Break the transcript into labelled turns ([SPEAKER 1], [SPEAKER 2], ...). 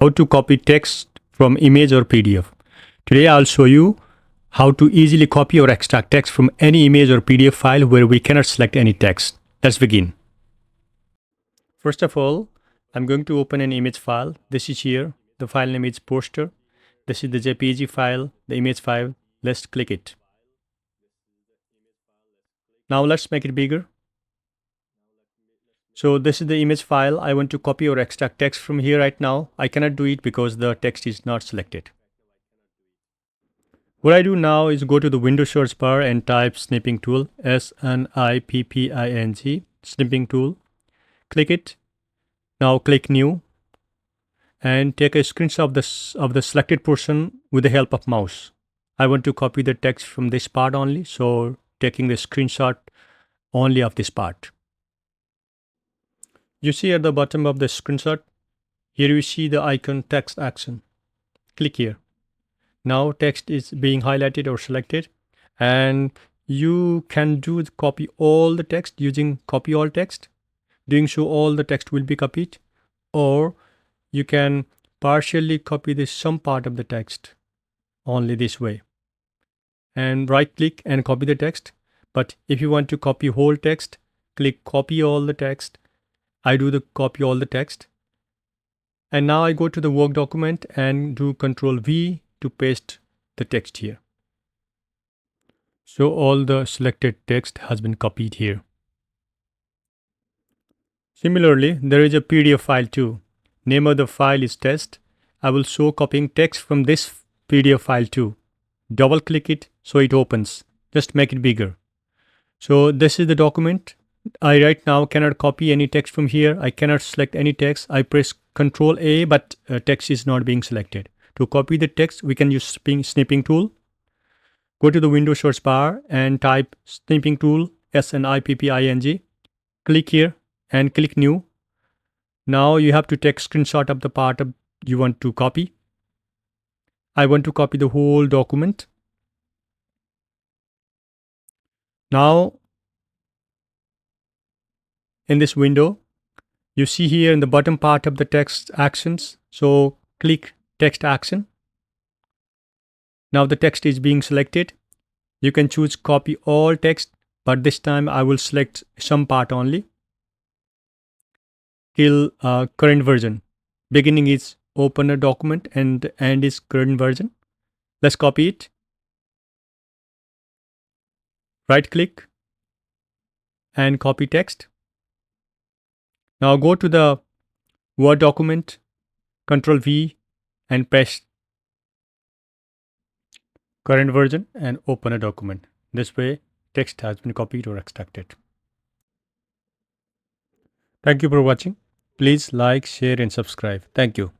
[SPEAKER 1] How to copy text from image or PDF. Today I'll show you how to easily copy or extract text from any image or PDF file where we cannot select any text. Let's begin. First of all, I'm going to open an image file. This is here. The file name is poster. This is the JPEG file, the image file. Let's click it. Now let's make it bigger. So this is the image file. I want to copy or extract text from here right now. I cannot do it because the text is not selected. What I do now is go to the Windows search bar and type Snipping Tool, S-N-I-P-P-I-N-G, Snipping Tool. Click it. Now click New and take a screenshot of the selected portion with the help of mouse. I want to copy the text from this part only, so taking the screenshot only of this part. You see at the bottom of the screenshot, here you see the icon text action. Click here. Now text is being highlighted or selected, and you can copy all the text using copy all text. Doing so, all the text will be copied, or you can partially copy some part of the text only this way. And right click and copy the text. But if you want to copy whole text, click copy all the text. I do the copy all the text. And now I go to the work document and do Ctrl V to paste the text here. So all the selected text has been copied here. Similarly, there is a PDF file too. Name of the file is test. I will show copying text from this PDF file too. Double click it so it opens. Just make it bigger. So this is the document. I right now cannot copy any text from here. I cannot select any text. I press Ctrl A, but text is not being selected. To copy the text, we can use Snipping Tool. Go to the Windows search bar and type Snipping Tool, S-N-I-P-P-I-N-G. Click here and click New. Now you have to take screenshot of the part you want to copy. I want to copy the whole document. Now, in this window, you see here in the bottom part of the text actions. So click text action. Now the text is being selected. You can choose copy all text, but this time I will select some part only. Till current version. Beginning is open a document and end is current version. Let's copy it. Right click and copy text. Now go to the Word document, Ctrl V and press current version and open a document. This way text has been copied or extracted. Thank you for watching. Please like, share and subscribe. Thank you.